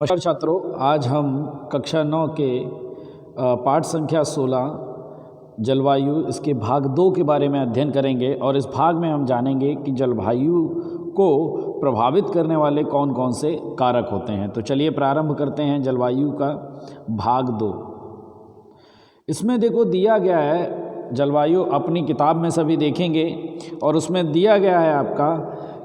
नमस्कार छात्रों, आज हम कक्षा 9 के पाठ संख्या 16 जलवायु इसके भाग 2 के बारे में अध्ययन करेंगे और इस भाग में हम जानेंगे कि जलवायु को प्रभावित करने वाले कौन कौन से कारक होते हैं। तो चलिए प्रारंभ करते हैं जलवायु का भाग 2। इसमें देखो दिया गया है, जलवायु अपनी किताब में सभी देखेंगे और उसमें दिया गया है आपका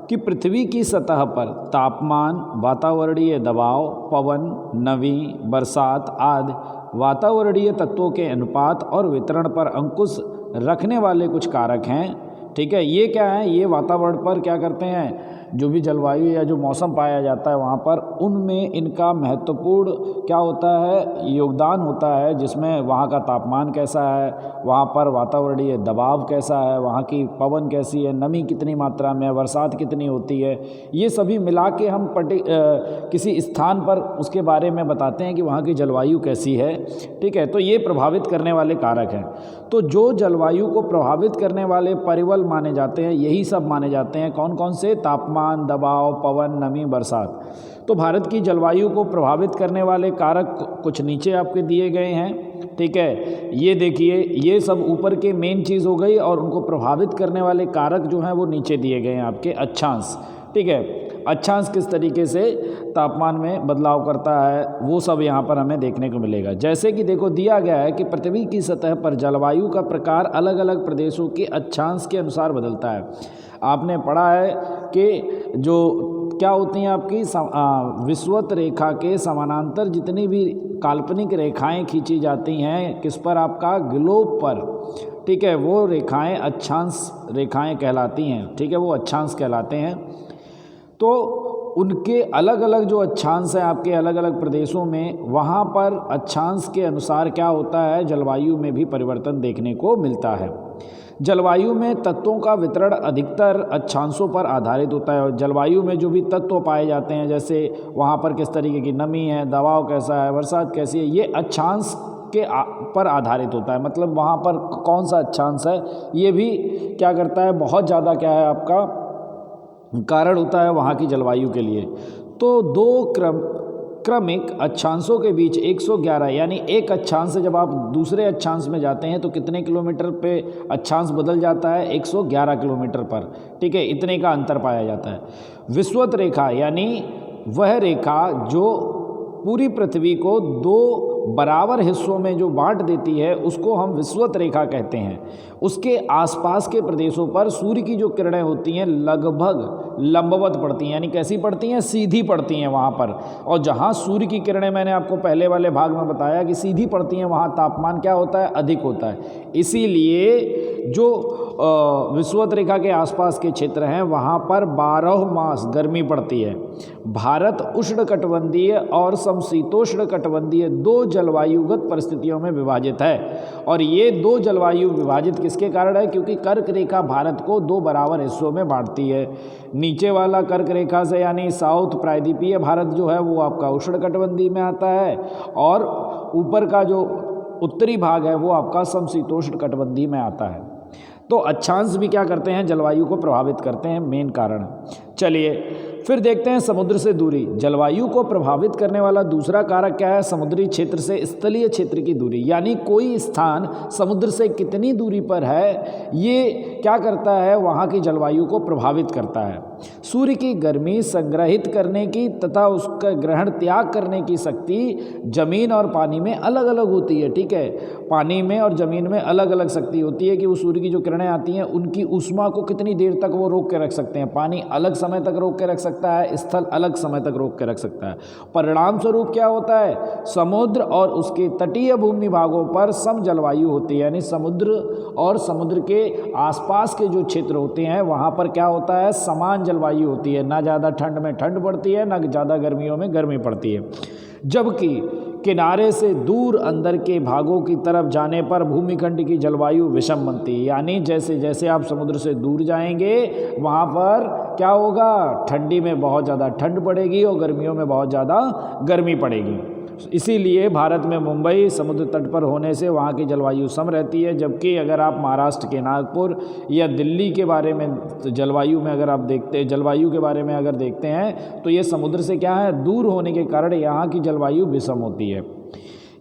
कि पृथ्वी की सतह पर तापमान, वातावरणीय दबाव, पवन, नमी, बरसात आदि वातावरणीय तत्वों के अनुपात और वितरण पर अंकुश रखने वाले कुछ कारक हैं। ठीक है, ये क्या है, ये वातावरण पर क्या करते हैं, जो भी जलवायु या जो मौसम पाया जाता है वहाँ पर उनमें इनका महत्वपूर्ण क्या होता है, योगदान होता है, जिसमें वहाँ का तापमान कैसा है, वहाँ पर वातावरणीय दबाव कैसा है, वहाँ की पवन कैसी है, नमी कितनी मात्रा में है, बरसात कितनी होती है, ये सभी मिला के हम किसी स्थान पर उसके बारे में बताते हैं कि वहाँ की जलवायु कैसी है। ठीक है, तो ये प्रभावित करने वाले कारक हैं। तो जो जलवायु को प्रभावित करने वाले परिबल माने जाते हैं, यही सब माने जाते हैं। कौन कौन से? तापमान, दबाव, पवन, नमी, बरसात। तो भारत की जलवायु को प्रभावित करने वाले कारक कुछ नीचे आपके दिए गए हैं। ठीक है, ये देखिए, ये सब ऊपर के मेन चीज़ हो गई और उनको प्रभावित करने वाले कारक जो हैं वो नीचे दिए गए हैं आपके अक्षांश। ठीक है, अक्षांश किस तरीके से तापमान में बदलाव करता है वो सब यहाँ पर हमें देखने को मिलेगा। जैसे कि देखो दिया गया है कि पृथ्वी की सतह पर जलवायु का प्रकार अलग अलग प्रदेशों के अक्षांश के अनुसार बदलता है। आपने पढ़ा है कि जो क्या होती हैं आपकी विषुवत रेखा के समानांतर जितनी भी काल्पनिक रेखाएं खींची जाती हैं, किस पर? आपका ग्लोब पर। ठीक है, वो रेखाएं अक्षांश रेखाएं कहलाती हैं। ठीक है, वो अक्षांश कहलाते हैं। तो उनके अलग अलग जो अक्षांश हैं आपके अलग अलग प्रदेशों में, वहाँ पर अक्षांश के अनुसार क्या होता है, जलवायु में भी परिवर्तन देखने को मिलता है। जलवायु में तत्वों का वितरण अधिकतर अक्षांशों पर आधारित होता है और जलवायु में जो भी तत्व पाए जाते हैं, जैसे वहाँ पर किस तरीके की नमी है, दबाव कैसा है, बरसात कैसी है, ये अक्षांश के पर आधारित होता है। मतलब वहाँ पर कौन सा अक्षांश है, ये भी क्या करता है, बहुत ज़्यादा क्या है आपका कारण होता है वहाँ की जलवायु के लिए। तो दो क्रमिक अक्षांशों के बीच 111 यानी एक अक्षांश से जब आप दूसरे अक्षांश में जाते हैं तो कितने किलोमीटर पे अक्षांश बदल जाता है? 111 किलोमीटर पर। ठीक है, इतने का अंतर पाया जाता है। विषुवत रेखा यानी वह रेखा जो पूरी पृथ्वी को दो बराबर हिस्सों में जो बांट देती है उसको हम विषुवत रेखा कहते हैं। उसके आसपास के प्रदेशों पर सूर्य की जो किरणें होती हैं लगभग लंबवत पड़ती हैं, यानी कैसी पड़ती हैं? सीधी पड़ती हैं वहाँ पर। और जहाँ सूर्य की किरणें, मैंने आपको पहले वाले भाग में बताया कि सीधी पड़ती हैं, वहाँ तापमान क्या होता है? अधिक होता है। इसीलिए जो विषुवत रेखा के आसपास के क्षेत्र हैं वहाँ पर 12 मास गर्मी पड़ती है। भारत उष्णकटिबंधीय और समशीतोष्ण कटिबंधीय दो जलवायुगत परिस्थितियों में विभाजित है। और ये दो जलवायु विभाजित किसके कारण है? क्योंकि कर्क रेखा भारत को दो बराबर हिस्सों में बांटती है। नीचे वाला कर्क रेखा से यानी साउथ प्रायद्वीपीय भारत जो है वो आपका उष्णकटिबंधीय में आता है और ऊपर का जो उत्तरी भाग है वो आपका समशीतोष्ण कटिबंधीय में आता है। तो अक्षांश भी क्या करते हैं? जलवायु को प्रभावित करते हैं, मेन कारण। चलिए फिर देखते हैं समुद्र से दूरी। जलवायु को प्रभावित करने वाला दूसरा कारक क्या है? समुद्री क्षेत्र से स्थलीय क्षेत्र की दूरी, यानी कोई स्थान समुद्र से कितनी दूरी पर है, ये क्या करता है? वहाँ की जलवायु को प्रभावित करता है। सूर्य की गर्मी संग्रहित करने की तथा उसका ग्रहण त्याग करने की शक्ति जमीन और पानी में अलग अलग होती है। ठीक है, पानी में और ज़मीन में अलग अलग शक्ति होती है कि वो सूर्य की जो किरणें आती हैं उनकी ऊष्मा को कितनी देर तक वो रोक के रख सकते हैं। पानी अलग समय तक रोक के रख सकता है, स्थल अलग समय तक रोक के रख सकता है। परिणाम स्वरूप क्या होता है? समुद्र और उसके तटीय भूमि भागों पर सम जलवायु होती है, यानी समुद्र और समुद्र के आसपास के जो क्षेत्र होते हैं वहाँ पर क्या होता है? समान जलवायु होती है। ना ज़्यादा ठंड में ठंड पड़ती है, ना ज़्यादा गर्मियों में गर्मी पड़ती है। जबकि किनारे से दूर अंदर के भागों की तरफ जाने पर भूमिखंड की जलवायु विषम बनती है, यानी जैसे जैसे आप समुद्र से दूर जाएंगे वहाँ पर क्या होगा? ठंडी में बहुत ज़्यादा ठंड पड़ेगी और गर्मियों में बहुत ज़्यादा गर्मी पड़ेगी। इसीलिए भारत में मुंबई समुद्र तट पर होने से वहाँ की जलवायु सम रहती है, जबकि अगर आप महाराष्ट्र के नागपुर या दिल्ली के बारे में जलवायु के बारे में अगर देखते हैं तो ये समुद्र से क्या है, दूर होने के कारण यहाँ की जलवायु विषम होती है।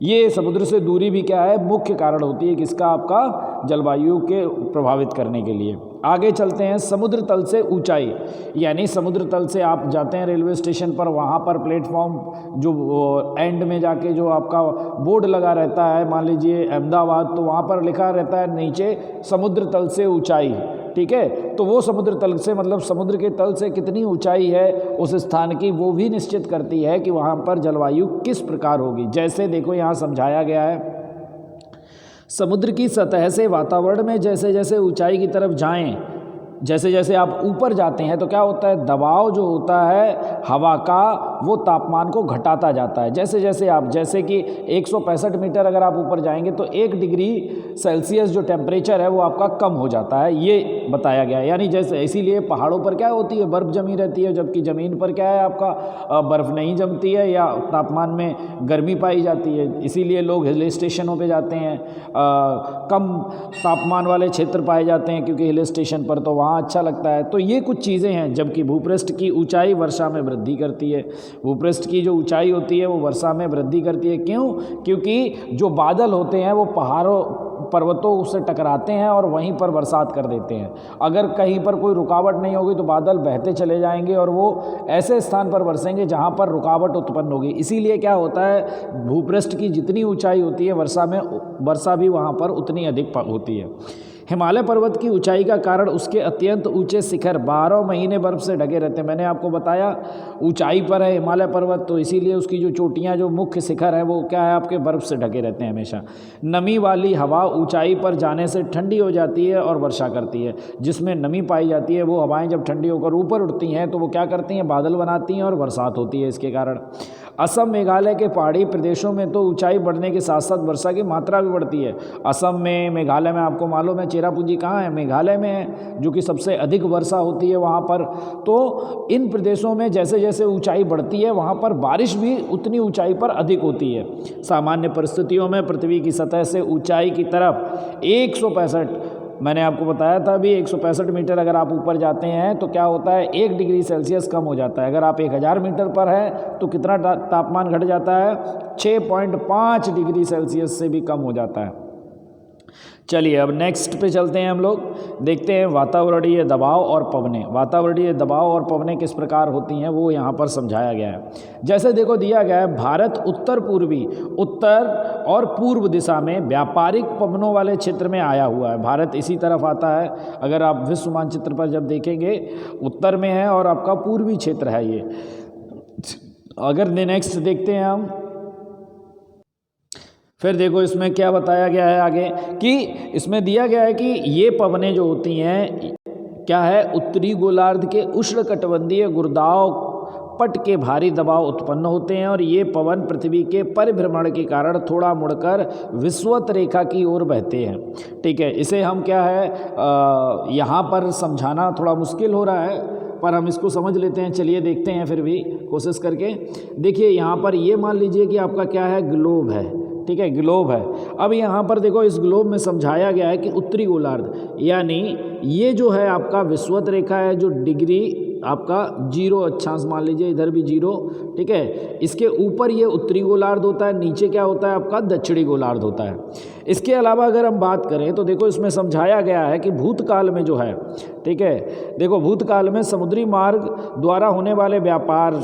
ये समुद्र से दूरी भी क्या है, मुख्य कारण होती है किसका, आपका जलवायु के प्रभावित करने के लिए। आगे चलते हैं, समुद्र तल से ऊंचाई, यानी समुद्र तल से आप जाते हैं रेलवे स्टेशन पर, वहाँ पर प्लेटफॉर्म जो एंड में जाके जो आपका बोर्ड लगा रहता है, मान लीजिए अहमदाबाद, तो वहाँ पर लिखा रहता है नीचे समुद्र तल से ऊंचाई, ठीक है। तो वो समुद्र तल से मतलब समुद्र के तल से कितनी ऊंचाई है उस स्थान की, वो भी निश्चित करती है कि वहाँ पर जलवायु किस प्रकार होगी। जैसे देखो यहाँ समझाया गया है, समुद्र की सतह से वातावरण में जैसे जैसे ऊंचाई की तरफ जाएं, जैसे जैसे आप ऊपर जाते हैं तो क्या होता है, दबाव जो होता है हवा का वो तापमान को घटाता जाता है। जैसे कि 165 मीटर अगर आप ऊपर जाएंगे तो 1 डिग्री सेल्सियस जो टेम्परेचर है वो आपका कम हो जाता है, ये बताया गया है। यानी जैसे इसीलिए पहाड़ों पर क्या होती है, बर्फ़ जमी रहती है, जबकि ज़मीन पर क्या है आपका बर्फ़ नहीं जमती है या तापमान में गर्मी पाई जाती है। इसीलिए लोग हिल स्टेशनों पर जाते हैं, कम तापमान वाले क्षेत्र पाए जाते हैं क्योंकि हिल स्टेशन पर तो वहाँ अच्छा लगता है। तो ये कुछ चीज़ें हैं। जबकि भूपृष्ठ की ऊंचाई वर्षा में वृद्धि करती है, भूपृष्ठ की जो ऊंचाई होती है वो वर्षा में वृद्धि करती है। क्यों? क्योंकि जो बादल होते हैं वो पहाड़ों पर्वतों से टकराते हैं और वहीं पर बरसात कर देते हैं। अगर कहीं पर कोई रुकावट नहीं होगी तो बादल बहते चले जाएंगे और वो ऐसे स्थान पर बरसेंगे जहाँ पर रुकावट उत्पन्न होगी। इसीलिए क्या होता है, भूपृष्ठ की जितनी ऊंचाई होती है वर्षा भी वहाँ पर उतनी अधिक होती है। हिमालय पर्वत की ऊंचाई का कारण उसके अत्यंत ऊंचे शिखर 12 महीने बर्फ से ढके रहते हैं। मैंने आपको बताया ऊंचाई पर है हिमालय पर्वत, तो इसीलिए उसकी जो चोटियां, जो मुख्य शिखर है वो क्या है, आपके बर्फ से ढके रहते हैं हमेशा। नमी वाली हवा ऊंचाई पर जाने से ठंडी हो जाती है और वर्षा करती है। जिसमें नमी पाई जाती है वो हवाएं जब ठंडी होकर ऊपर उठती हैं तो वो क्या करती हैं, बादल बनाती हैं और बरसात होती है इसके कारण। असम मेघालय के पहाड़ी प्रदेशों में तो ऊंचाई बढ़ने के साथ साथ वर्षा की मात्रा भी बढ़ती है। असम में, मेघालय में, आपको मालूम है चेरापूंजी कहाँ है, मेघालय में है, जो कि सबसे अधिक वर्षा होती है वहाँ पर। तो इन प्रदेशों में जैसे जैसे ऊंचाई बढ़ती है वहाँ पर बारिश भी उतनी ऊंचाई पर अधिक होती है। सामान्य परिस्थितियों में पृथ्वी की सतह से ऊंचाई की तरफ 165, मैंने आपको बताया था अभी, 165 मीटर अगर आप ऊपर जाते हैं तो क्या होता है, 1 डिग्री सेल्सियस कम हो जाता है। अगर आप 1000 मीटर पर है तो कितना तापमान घट जाता है, 6.5 डिग्री सेल्सियस से भी कम हो जाता है। चलिए अब नेक्स्ट पे चलते हैं, हम लोग देखते हैं वातावरणीय दबाव और पवनें। वातावरणीय दबाव और पवनें किस प्रकार होती हैं वो यहाँ पर समझाया गया है। जैसे देखो दिया गया है, भारत उत्तर और पूर्व दिशा में व्यापारिक पवनों वाले क्षेत्र में आया हुआ है। भारत इसी तरफ आता है, अगर आप विश्व मानचित्र पर जब देखेंगे उत्तर में है और आपका पूर्वी क्षेत्र है ये। अगर नेक्स्ट देखते हैं हम, फिर देखो इसमें क्या बताया गया है आगे, कि इसमें दिया गया है कि ये पवनें जो होती हैं क्या है, उत्तरी गोलार्ध के उष्णकटिबंधीय गुरुदाव पट के भारी दबाव उत्पन्न होते हैं और ये पवन पृथ्वी के परिभ्रमण के कारण थोड़ा मुड़कर विषुवत रेखा की ओर बहते हैं। ठीक है, इसे हम क्या है यहाँ पर समझाना थोड़ा मुश्किल हो रहा है, पर हम इसको समझ लेते हैं। चलिए देखते हैं फिर भी कोशिश करके। देखिए यहाँ पर ये मान लीजिए कि आपका क्या है, ग्लोब है, ठीक है, ग्लोब है। अब यहाँ पर देखो इस ग्लोब में समझाया गया है कि उत्तरी गोलार्ध, यानी ये जो है आपका विषुवत रेखा है, जो डिग्री आपका 0 अक्षांश मान लीजिए, इधर भी 0, ठीक है, इसके ऊपर ये उत्तरी गोलार्ध होता है, नीचे क्या होता है आपका दक्षिणी गोलार्ध होता है। इसके अलावा अगर हम बात करें तो देखो इसमें समझाया गया है कि भूतकाल में जो है, ठीक है, देखो भूतकाल में समुद्री मार्ग द्वारा होने वाले व्यापार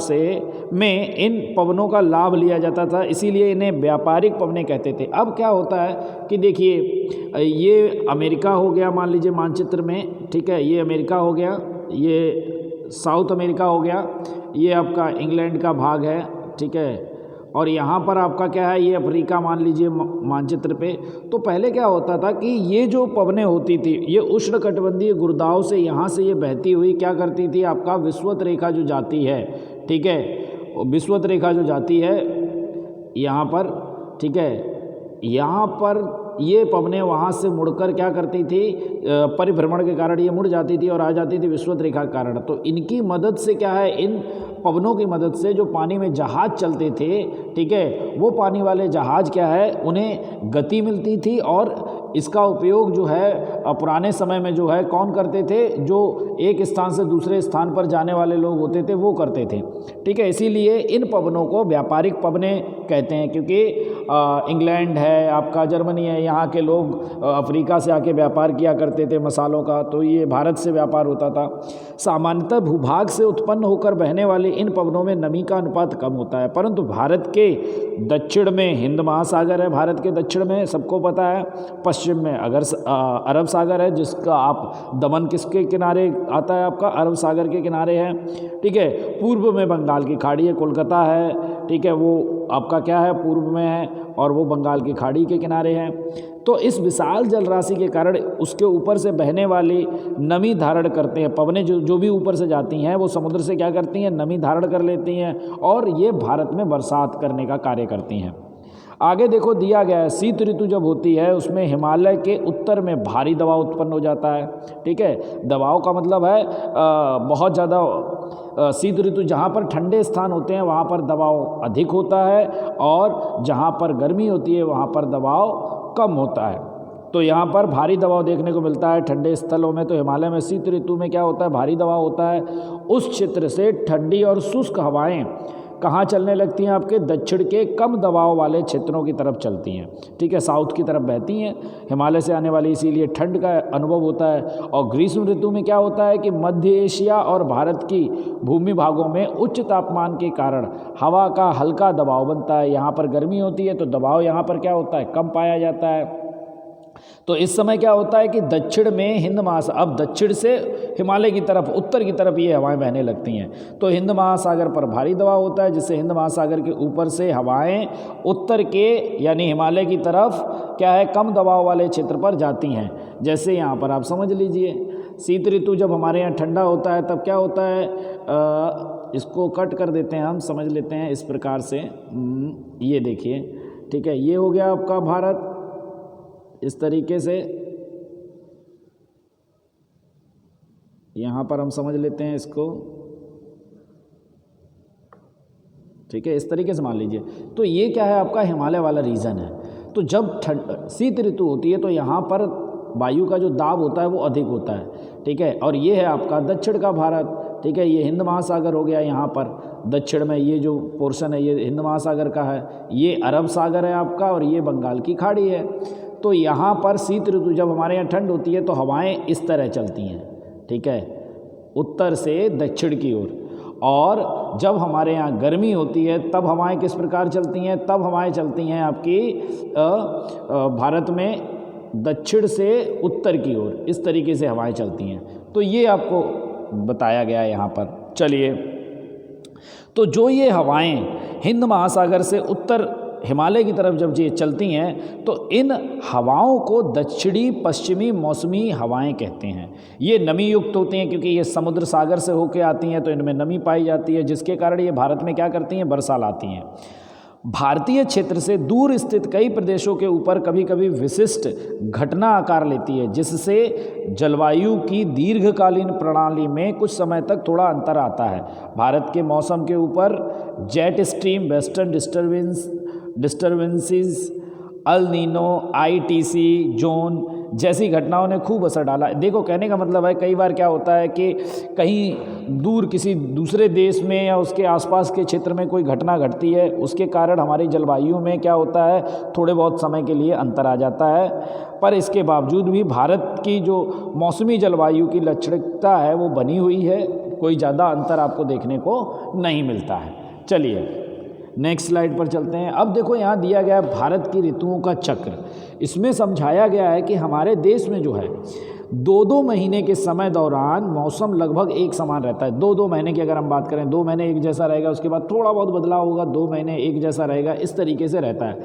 में इन पवनों का लाभ लिया जाता था, इसीलिए इन्हें व्यापारिक पवनें कहते थे। अब क्या होता है कि देखिए ये अमेरिका हो गया मान लीजिए मानचित्र में, ठीक है, ये अमेरिका हो गया, ये साउथ अमेरिका हो गया, ये आपका इंग्लैंड का भाग है, ठीक है, और यहाँ पर आपका क्या है, ये अफ्रीका मान लीजिए मानचित्र पे। तो पहले क्या होता था कि ये जो पवनें होती थी ये उष्णकटिबंधीय गुरुदाव से यहाँ से ये बहती हुई क्या करती थी, आपका विषुवत रेखा जो जाती है, ठीक है, विषुवत रेखा जो जाती है यहाँ पर, ठीक है, यहाँ पर ये पवनें वहाँ से मुड़कर क्या करती थी, परिभ्रमण के कारण ये मुड़ जाती थी और आ जाती थी विषुवत रेखा के कारण। तो इनकी मदद से क्या है, इन पवनों की मदद से जो पानी में जहाज चलते थे, ठीक है, वो पानी वाले जहाज क्या है, उन्हें गति मिलती थी। और इसका उपयोग जो है पुराने समय में जो है कौन करते थे, जो एक स्थान से दूसरे स्थान पर जाने वाले लोग होते थे वो करते थे, ठीक है। इसीलिए इन पवनों को व्यापारिक पवनें कहते हैं, क्योंकि इंग्लैंड है आपका, जर्मनी है, यहाँ के लोग अफ्रीका से आके व्यापार किया करते थे मसालों का, तो ये भारत से व्यापार होता था। सामान्यतः भूभाग से उत्पन्न होकर बहने वाले इन पवनों में नमी का अनुपात कम होता है, परंतु भारत के दक्षिण में हिंद महासागर है, भारत के दक्षिण में सबको पता है, पश्चिम में अरब सागर है, जिसका आप दमन किसके किनारे आता है, आपका अरब सागर के किनारे है, ठीक है। पूर्व में बंगाल की खाड़ी है, कोलकाता है, ठीक है, वो आपका क्या है, पूर्व में है और वो बंगाल की खाड़ी के किनारे है। तो इस विशाल जल राशि के कारण उसके ऊपर से बहने वाली नमी धारण करते हैं पवनें, जो भी ऊपर से जाती हैं वो समुद्र से क्या करती हैं, नमी धारण कर लेती हैं और ये भारत में बरसात करने का कार्य करती हैं। आगे देखो दिया गया है, शीत ऋतु जब होती है उसमें हिमालय के उत्तर में भारी दबाव उत्पन्न हो जाता है, ठीक है। दबाव का मतलब है बहुत ज़्यादा शीत ऋतु, जहाँ पर ठंडे स्थान होते हैं वहाँ पर दबाव अधिक होता है और जहाँ पर गर्मी होती है वहाँ पर दबाव कम होता है। तो यहाँ पर भारी दबाव देखने को मिलता है ठंडे स्थलों में। तो हिमालय में शीत ऋतु में क्या होता है, भारी दबाव होता है। उस क्षेत्र से ठंडी और शुष्क हवाएं कहाँ चलने लगती हैं, आपके दक्षिण के कम दबाव वाले क्षेत्रों की तरफ चलती हैं, ठीक है, साउथ की तरफ बहती हैं हिमालय से आने वाली, इसीलिए ठंड का अनुभव होता है। और ग्रीष्म ऋतु में क्या होता है कि मध्य एशिया और भारत की भूमि भागों में उच्च तापमान के कारण हवा का हल्का दबाव बनता है। यहाँ पर गर्मी होती है तो दबाव यहाँ पर क्या होता है, कम पाया जाता है। तो इस समय क्या होता है कि दक्षिण में हिंद महासागर, अब दक्षिण से हिमालय की तरफ, उत्तर की तरफ ये हवाएं बहने लगती हैं। तो हिंद महासागर पर भारी दबाव होता है, जिससे हिंद महासागर के ऊपर से हवाएं उत्तर के यानी हिमालय की तरफ क्या है, कम दबाव वाले क्षेत्र पर जाती हैं। जैसे यहाँ पर आप समझ लीजिए, शीत ऋतु जब हमारे यहाँ ठंडा होता है तब क्या होता है, इसको कट कर देते हैं, हम समझ लेते हैं इस प्रकार से। ये देखिए, ठीक है, ये हो गया आपका भारत इस तरीके से, यहाँ पर हम समझ लेते हैं इसको, ठीक है, इस तरीके से मान लीजिए। तो ये क्या है, आपका हिमालय वाला रीजन है। तो जब शीत ऋतु होती है तो यहाँ पर वायु का जो दाब होता है वो अधिक होता है, ठीक है। और ये है आपका दक्षिण का भारत, ठीक है, ये हिंद महासागर हो गया, यहाँ पर दक्षिण में ये जो पोर्शन है ये हिंद महासागर का है, ये अरब सागर है आपका और ये बंगाल की खाड़ी है। तो यहाँ पर शीत ऋतु जब हमारे यहाँ ठंड होती है तो हवाएं इस तरह चलती हैं, ठीक है, उत्तर से दक्षिण की ओर। और जब हमारे यहाँ गर्मी होती है तब हवाएं किस प्रकार चलती हैं, तब हवाएं चलती हैं आपकी भारत में दक्षिण से उत्तर की ओर, इस तरीके से हवाएं चलती हैं। तो ये आपको बताया गया है यहाँ पर। चलिए, तो जो ये हवाएं हिंद महासागर से उत्तर हिमालय की तरफ जब ये चलती हैं तो इन हवाओं को दक्षिणी पश्चिमी मौसमी हवाएं कहते हैं। ये नमी युक्त होती हैं क्योंकि ये समुद्र सागर से होकर आती हैं, तो इनमें नमी पाई जाती है, जिसके कारण ये भारत में क्या करती हैं, वर्षा लाती हैं। भारतीय क्षेत्र से दूर स्थित कई प्रदेशों के ऊपर कभी कभी विशिष्ट घटना आकार लेती है, जिससे जलवायु की दीर्घकालीन प्रणाली में कुछ समय तक थोड़ा अंतर आता है। भारत के मौसम के ऊपर jet stream, western disturbances, El Nino, ITC zone जैसी घटनाओं ने खूब असर डाला। देखो, कहने का मतलब है कई बार क्या होता है कि कहीं दूर किसी दूसरे देश में या उसके आसपास के क्षेत्र में कोई घटना घटती है, उसके कारण हमारी जलवायु में क्या होता है, थोड़े बहुत समय के लिए अंतर आ जाता है। पर इसके बावजूद भी भारत की जो मौसमी जलवायु की लक्षणता है वो बनी हुई है, कोई ज़्यादा अंतर आपको देखने को नहीं मिलता है। चलिए नेक्स्ट स्लाइड पर चलते हैं। अब देखो, यहाँ दिया गया है भारत की ऋतुओं का चक्र। इसमें समझाया गया है कि हमारे देश में जो है 2-2 महीने के समय दौरान मौसम लगभग एक समान रहता है। 2-2 महीने की अगर हम बात करें, 2 महीने एक जैसा रहेगा, उसके बाद थोड़ा बहुत बदलाव होगा, 2 महीने एक जैसा रहेगा, इस तरीके से रहता है।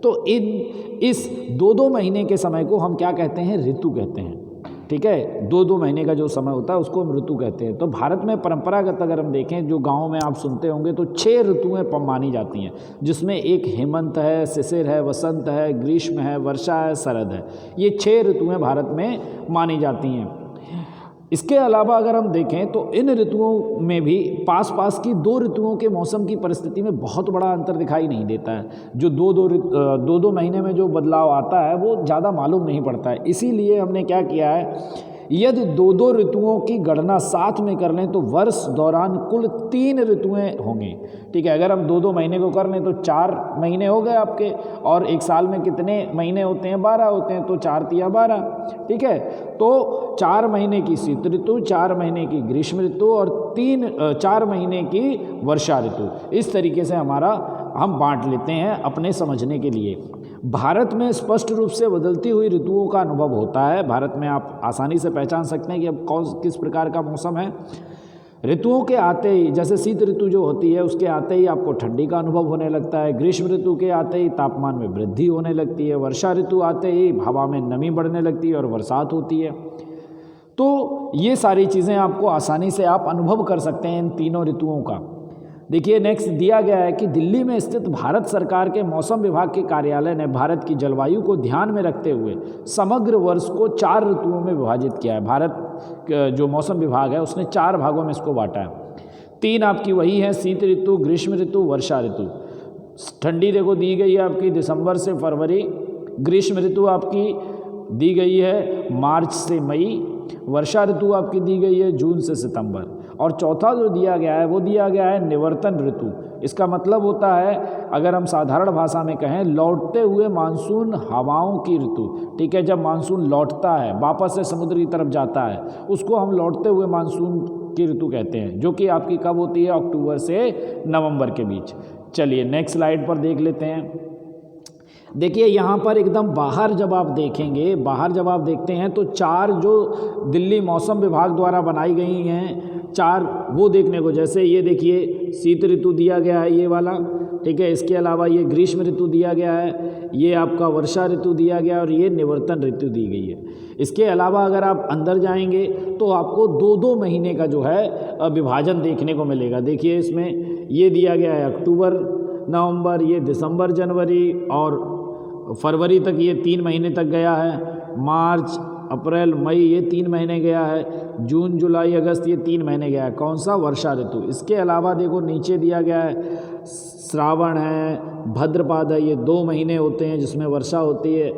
तो इस 2-2 महीने के समय को हम क्या कहते हैं, ऋतु कहते हैं, ठीक है, 2-2 महीने का जो समय होता है उसको हम ऋतु कहते हैं। तो भारत में परंपरागत अगर हम देखें, जो गाँव में आप सुनते होंगे, तो 6 ऋतुएँ मानी जाती हैं, जिसमें एक हेमंत है, शिशिर है, वसंत है, ग्रीष्म है, वर्षा है, शरद है। ये 6 ऋतुएँ भारत में मानी जाती हैं। इसके अलावा अगर हम देखें तो इन ऋतुओं में भी पास पास की 2 ऋतुओं के मौसम की परिस्थिति में बहुत बड़ा अंतर दिखाई नहीं देता है। जो 2-2 महीने में जो बदलाव आता है वो ज़्यादा मालूम नहीं पड़ता है। इसीलिए हमने क्या किया है, यदि 2-2 ऋतुओं की गणना साथ में कर लें तो वर्ष दौरान कुल 3 ऋतुएं होंगी। ठीक है, अगर हम 2-2 महीने को कर लें तो 4 महीने हो गए आपके, और एक साल में कितने महीने होते हैं, 12 होते हैं, तो 4 तिया 12। ठीक है, तो 4 महीने की शीत ऋतु, 4 महीने की ग्रीष्म ऋतु और 4 महीने की वर्षा ऋतु, इस तरीके से हम बांट लेते हैं अपने समझने के लिए। भारत में स्पष्ट रूप से बदलती हुई ऋतुओं का अनुभव होता है। भारत में आप आसानी से पहचान सकते हैं कि अब किस प्रकार का मौसम है। ऋतुओं के आते ही, जैसे शीत ऋतु जो होती है उसके आते ही आपको ठंडी का अनुभव होने लगता है, ग्रीष्म ऋतु के आते ही तापमान में वृद्धि होने लगती है, वर्षा ऋतु आते ही हवा में नमी बढ़ने लगती है और बरसात होती है। तो ये सारी चीज़ें आपको आसानी से आप अनुभव कर सकते हैं इन तीनों ऋतुओं का। देखिए नेक्स्ट दिया गया है कि दिल्ली में स्थित भारत सरकार के मौसम विभाग के कार्यालय ने भारत की जलवायु को ध्यान में रखते हुए समग्र वर्ष को 4 ऋतुओं में विभाजित किया है। भारत जो मौसम विभाग है उसने 4 भागों में इसको बांटा है। 3 आपकी वही है, शीत ऋतु, ग्रीष्म ऋतु, वर्षा ऋतु। ठंडी देखो दी गई है आपकी दिसंबर से फरवरी, ग्रीष्म ऋतु आपकी दी गई है मार्च से मई, वर्षा ऋतु आपकी दी गई है जून से सितंबर, और चौथा जो दिया गया है वो दिया गया है निवर्तन ऋतु। इसका मतलब होता है, अगर हम साधारण भाषा में कहें, लौटते हुए मानसून हवाओं की ऋतु। ठीक है, जब मानसून लौटता है, वापस से समुद्र की तरफ जाता है, उसको हम लौटते हुए मानसून की ऋतु कहते हैं, जो कि आपकी कब होती है, अक्टूबर से नवंबर के बीच। चलिए नेक्स्ट स्लाइड पर देख लेते हैं। देखिए यहाँ पर एकदम बाहर जब आप देखते हैं तो 4 जो दिल्ली मौसम विभाग द्वारा बनाई गई हैं 4, वो देखने को, जैसे ये देखिए शीत ऋतु दिया गया है ये वाला। ठीक है, इसके अलावा ये ग्रीष्म ऋतु दिया गया है, ये आपका वर्षा ऋतु दिया गया है और ये निवर्तन ऋतु दी गई है। इसके अलावा अगर आप अंदर जाएंगे तो आपको 2-2 महीने का जो है विभाजन देखने को मिलेगा। देखिए इसमें ये दिया गया है अक्टूबर नवंबर, ये दिसंबर जनवरी और फरवरी तक ये 3 महीने तक गया है, मार्च अप्रैल मई ये 3 महीने गया है, जून जुलाई अगस्त ये 3 महीने गया है। कौन सा, वर्षा ऋतु। इसके अलावा देखो नीचे दिया गया है श्रावण है, भद्रपाद है, ये 2 महीने होते हैं जिसमें वर्षा होती है,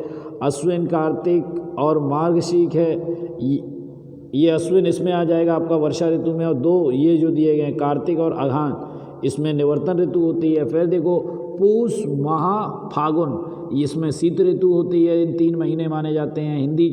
अश्विन कार्तिक और मार्गशीर्ष है, ये अश्विन इसमें आ जाएगा आपका वर्षा ऋतु में, और 2 ये जो दिए गए हैं कार्तिक और अघान, इसमें निवर्तन ऋतु होती है। फिर देखो पूष माह फागुन, इसमें शीत ऋतु होती है। इन 3 महीने माने जाते हैं, हिंदी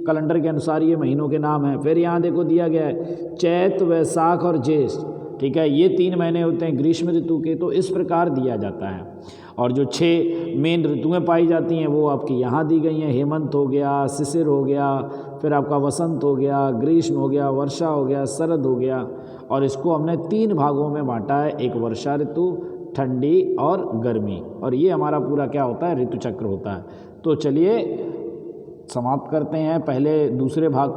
कैलेंडर के अनुसार ये महीनों के नाम हैं। फिर यहाँ देखो दिया गया है चैत वैशाख और ज्येष्ठ। ठीक है, ये 3 महीने होते हैं ग्रीष्म ऋतु के। तो इस प्रकार दिया जाता है। और जो 6 मेन ऋतुएं पाई जाती हैं वो आपकी यहाँ दी गई हैं। हेमंत हो गया, शिशिर हो गया, फिर आपका वसंत हो गया, ग्रीष्म हो गया, वर्षा हो गया, शरद हो गया। और इसको हमने 3 भागों में बांटा है, एक वर्षा ऋतु, ठंडी और गर्मी, और ये हमारा पूरा क्या होता है, ऋतु चक्र होता है। तो चलिए समाप्त करते हैं पहले दूसरे भाग